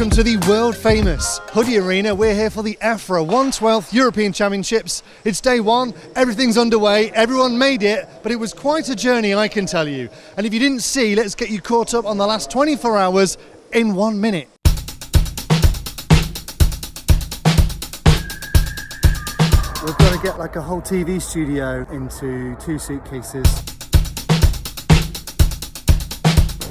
welcome to the world famous Hoodie Arena. We're here for the AFRA 1/12 European Championships. It's day one, everything's underway, everyone made it, but it was quite a journey, I can tell you. And if you didn't see, let's get you caught up on the last 24 hours in 1 minute. We've got to get like a whole TV studio into 2 suitcases.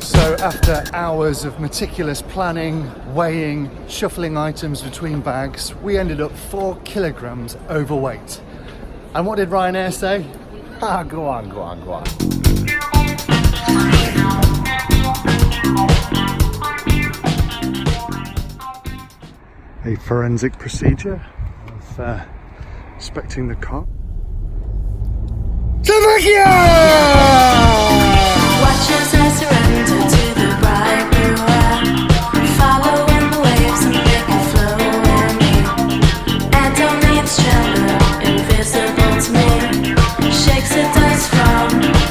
So after hours of meticulous planning, weighing, shuffling items between bags, we ended up 4 kilograms overweight. And what did Ryanair say? Go on. A forensic procedure of inspecting the car. Watch as I surrender to the bright blue air. Following the waves and make it flow in me. And don't need shelter, invisible to me. Shakes the dust from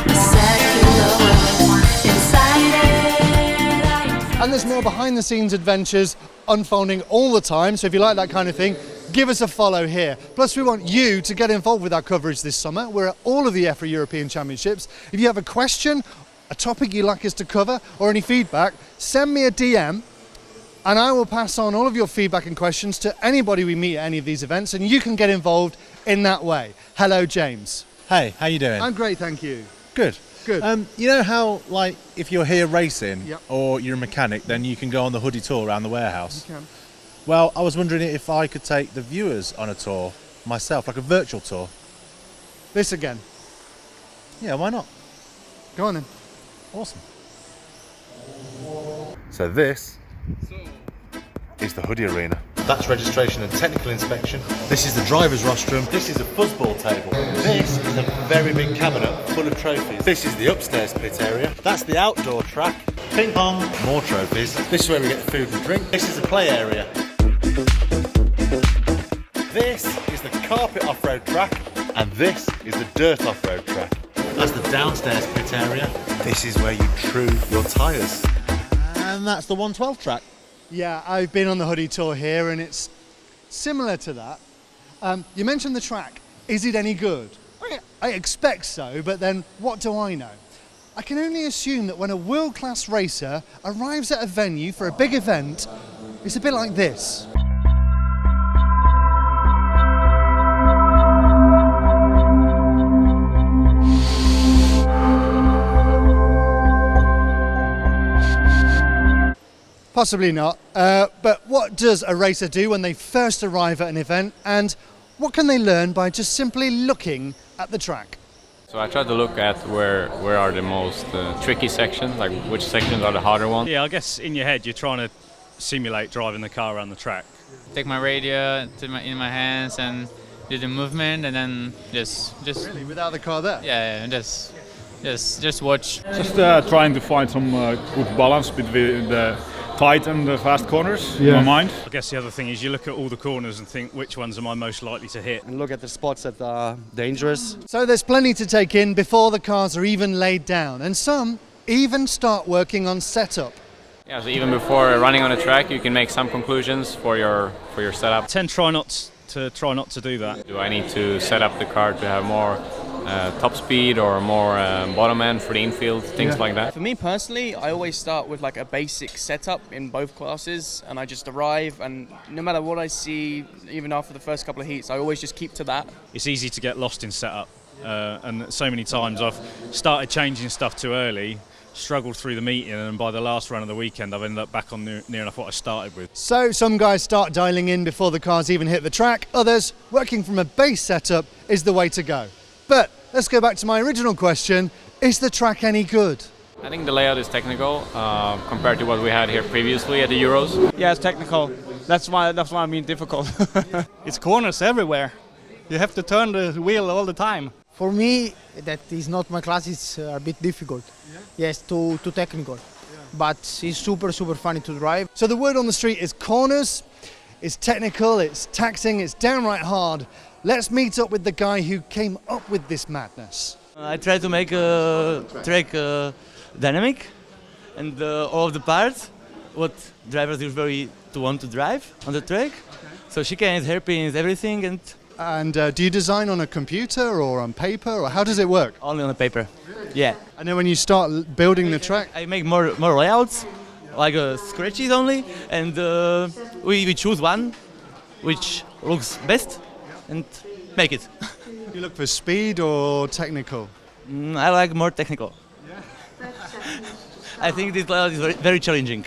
the secular world. Inside it, And there's more behind the scenes adventures unfolding all the time, so if you like that kind of thing, give us a follow here. Plus we want you to get involved with our coverage this summer. We're at all of the AFRA European Championships. If you have a question, a topic you'd like us to cover, or any feedback, send me a DM and I will pass on all of your feedback and questions to anybody we meet at any of these events, and you can get involved in that way. Hello, James. Hey, how you doing? I'm great, thank you. Good. Good. You know how, like, if you're here racing, Yep. or you're a mechanic, then you can go on the hoodie tour around the warehouse? You can. Well, I was wondering if I could take the viewers on a tour myself, like a virtual tour. This again. Yeah, why not? Go on then. Awesome. So this is the Hoodie Arena. That's registration and technical inspection. This is the driver's rostrum. This is a fuzzball table. This is a very big cabinet full of trophies. This is the upstairs pit area. That's the outdoor track. Ping pong, more trophies. This is where we get the food and drink. This is the play area. This is the carpet off-road track, and this is the dirt off-road track. That's the downstairs pit area. This is where you true your tyres. And that's the 112 track. Yeah, I've been on the Hoodie tour here and it's similar to that. You mentioned the track. Is it any good? I expect so, but then what do I know? I can only assume that when a world-class racer arrives at a venue for a big event, it's a bit like this. Possibly not, but what does a racer do when they first arrive at an event, and what can they learn by just simply looking at the track? So I try to look at where are the most tricky sections, like which sections are the harder ones. Yeah, I guess in your head you're trying to simulate driving the car around the track. Take my radio in my hands and do the movement, and then just Really, without the car there? yeah, just watch. Just trying to find some good balance between the tight and the fast corners in my mind. I guess the other thing is you look at all the corners and think, which ones am I most likely to hit? And look at the spots that are dangerous. So there's plenty to take in before the cars are even laid down, and some even start working on setup. Yeah, so even before running on a track, you can make some conclusions for your setup. I tend to try not to do that. Do I need to set up the car to have more top speed or more bottom end for the infield, things like that? For me personally, I always start with like a basic setup in both classes, and I just arrive, and no matter what I see, even after the first couple of heats, I always just keep to that. It's easy to get lost in setup, and so many times I've started changing stuff too early, struggled through the meeting, and by the last run of the weekend I've ended up back on near enough what I started with. So some guys start dialing in before the cars even hit the track, others working from a base setup is the way to go. But let's go back to my original question, is the track any good? I think the layout is technical compared to what we had here previously at the Euros. Yeah, it's technical. That's why I mean difficult. It's corners everywhere. You have to turn the wheel all the time. For me, that is not my class. It's a bit difficult. Yeah? Yes, too technical. Yeah. But it's super funny to drive. So the word on the street is corners, it's technical, it's taxing, it's downright hard. Let's meet up with the guy who came up with this madness. I try to make a track dynamic, and all of the parts what drivers usually to want to drive on the track. So she can help me with everything. And do you design on a computer or on paper, or how does it work? Only on the paper. Yeah. And then when you start building the track, I make more layouts, like scratches only, and we choose one which looks best and make it. you look for speed or technical? I like more technical. I think this layout is very challenging.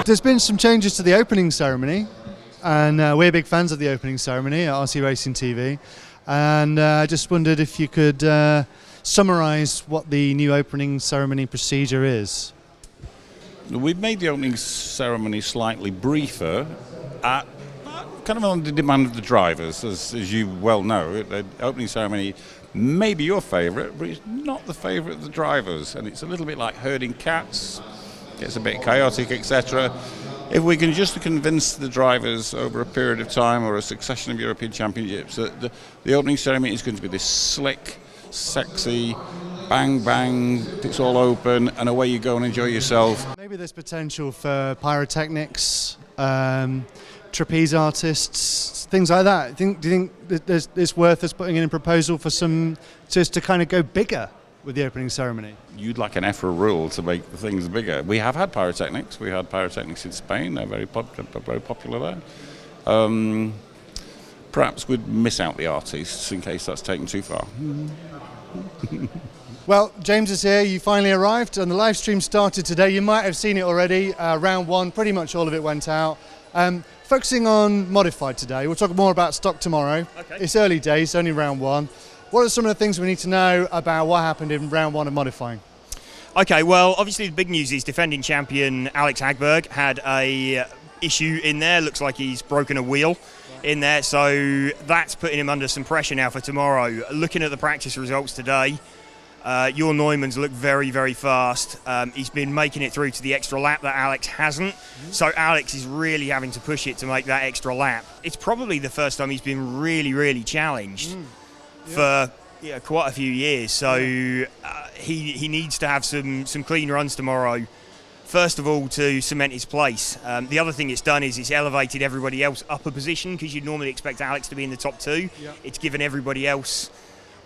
There's been some changes to the opening ceremony, and we're big fans of the opening ceremony at RC Racing TV. And I just wondered if you could summarise what the new opening ceremony procedure is. We've made the opening ceremony slightly briefer, kind of on the demand of the drivers, as you well know. The opening ceremony may be your favourite, but it's not the favourite of the drivers, and it's a little bit like herding cats. Gets a bit chaotic, etc. If we can just convince the drivers over a period of time or a succession of European Championships that the opening ceremony is going to be this slick, sexy, bang bang, it's all open and away you go and enjoy yourself. Maybe there's potential for pyrotechnics, trapeze artists, things like that. Do you think that it's worth us putting in a proposal for some, just to kind of go bigger with the opening ceremony? You'd like an EFRA rule to make the things bigger. We have had pyrotechnics. We had pyrotechnics in Spain. They're very popular there. Perhaps we'd miss out the artists in case that's taken too far. Well, James is here. You finally arrived, and the live stream started today. You might have seen it already. Round one, pretty much all of it went out. Focusing on modified today. We'll talk more about stock tomorrow. Okay. It's early days, only round one. What are some of the things we need to know about what happened in round one of modifying? Okay, well, obviously the big news is defending champion Alex Hagberg had a issue in there. Looks like he's broken a wheel in there, so that's putting him under some pressure now for tomorrow. Looking at the practice results today, Jorn Neumann's looked very, very fast. He's been making it through to the extra lap that Alex hasn't. So Alex is really having to push it to make that extra lap. It's probably the first time he's been really, really challenged for quite a few years. So he needs to have some clean runs tomorrow. First of all, to cement his place. The other thing it's done is it's elevated everybody else up a position, because you'd normally expect Alex to be in the top two. Yeah. It's given everybody else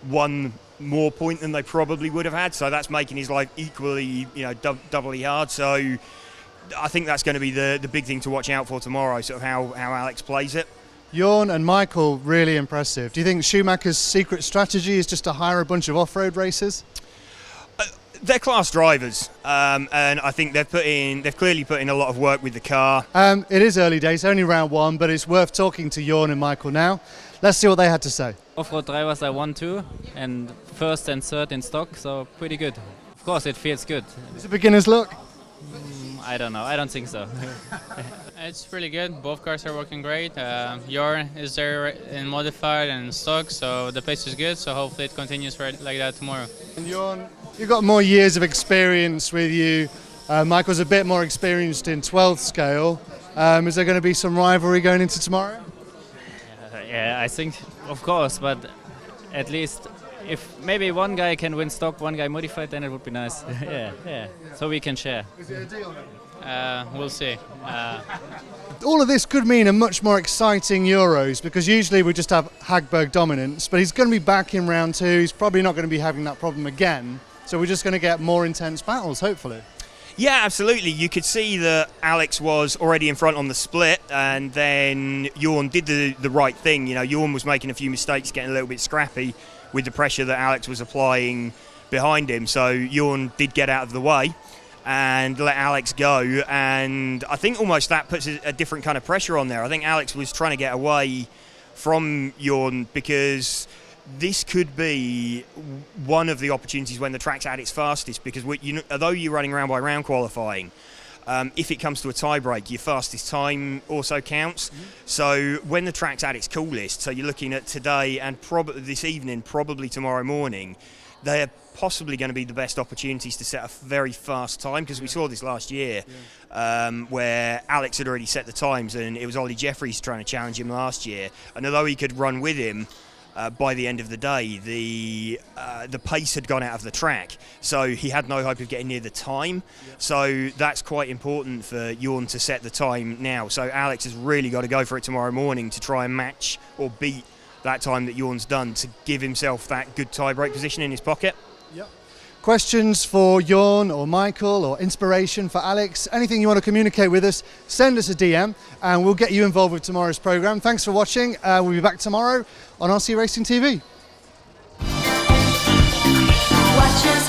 one more point than they probably would have had, so that's making his life equally, doubly hard. So I think that's going to be the big thing to watch out for tomorrow, sort of how Alex plays it. Jorn and Michael, really impressive. Do you think Schumacher's secret strategy is just to hire a bunch of off-road racers? They're class drivers, and I think they've clearly put in a lot of work with the car. It is early days, only round one, but it's worth talking to Jorn and Michael now. Let's see what they had to say. Off-road drivers, I won too, and first and third in stock, so pretty good. Of course, it feels good. Is it beginner's luck? I don't know. I don't think so. It's really good. Both cars are working great. Jorn is there in modified and stock, so the pace is good. So hopefully it continues like that tomorrow. And Jorn, you've got more years of experience with you. Michael's a bit more experienced in 12th scale. Is there going to be some rivalry going into tomorrow? Yeah, I think, of course, but at least if maybe one guy can win stock, one guy modified, then it would be nice. yeah. So we can share. Is it a deal? We'll see. All of this could mean a much more exciting Euros, because usually we just have Hagberg dominance, but he's going to be back in round two. He's probably not going to be having that problem again. So we're just going to get more intense battles, hopefully. Yeah, absolutely. You could see that Alex was already in front on the split, and then Jorn did the right thing. Jorn was making a few mistakes, getting a little bit scrappy with the pressure that Alex was applying behind him. So Jorn did get out of the way and let Alex go, and I think almost that puts a different kind of pressure on there. I think Alex was trying to get away from Jorn, because this could be one of the opportunities when the track's at its fastest, because although you're running round by round qualifying, if it comes to a tie break, your fastest time also counts. Mm-hmm. So when the track's at its coolest, so you're looking at today and probably this evening, probably tomorrow morning, they're possibly going to be the best opportunities to set a very fast time, because we saw this last year where Alex had already set the times, and it was Ollie Jeffries trying to challenge him last year, and although he could run with him, by the end of the day, the pace had gone out of the track, so he had no hope of getting near the time. So that's quite important for Jorn to set the time now. So Alex has really got to go for it tomorrow morning to try and match or beat that time that Jorn's done to give himself that good tie-break position in his pocket. Yep. Questions for Jorn or Michael or inspiration for Alex, anything you want to communicate with us, send us a DM and we'll get you involved with tomorrow's programme. Thanks for watching. We'll be back tomorrow on RC Racing TV. Watch us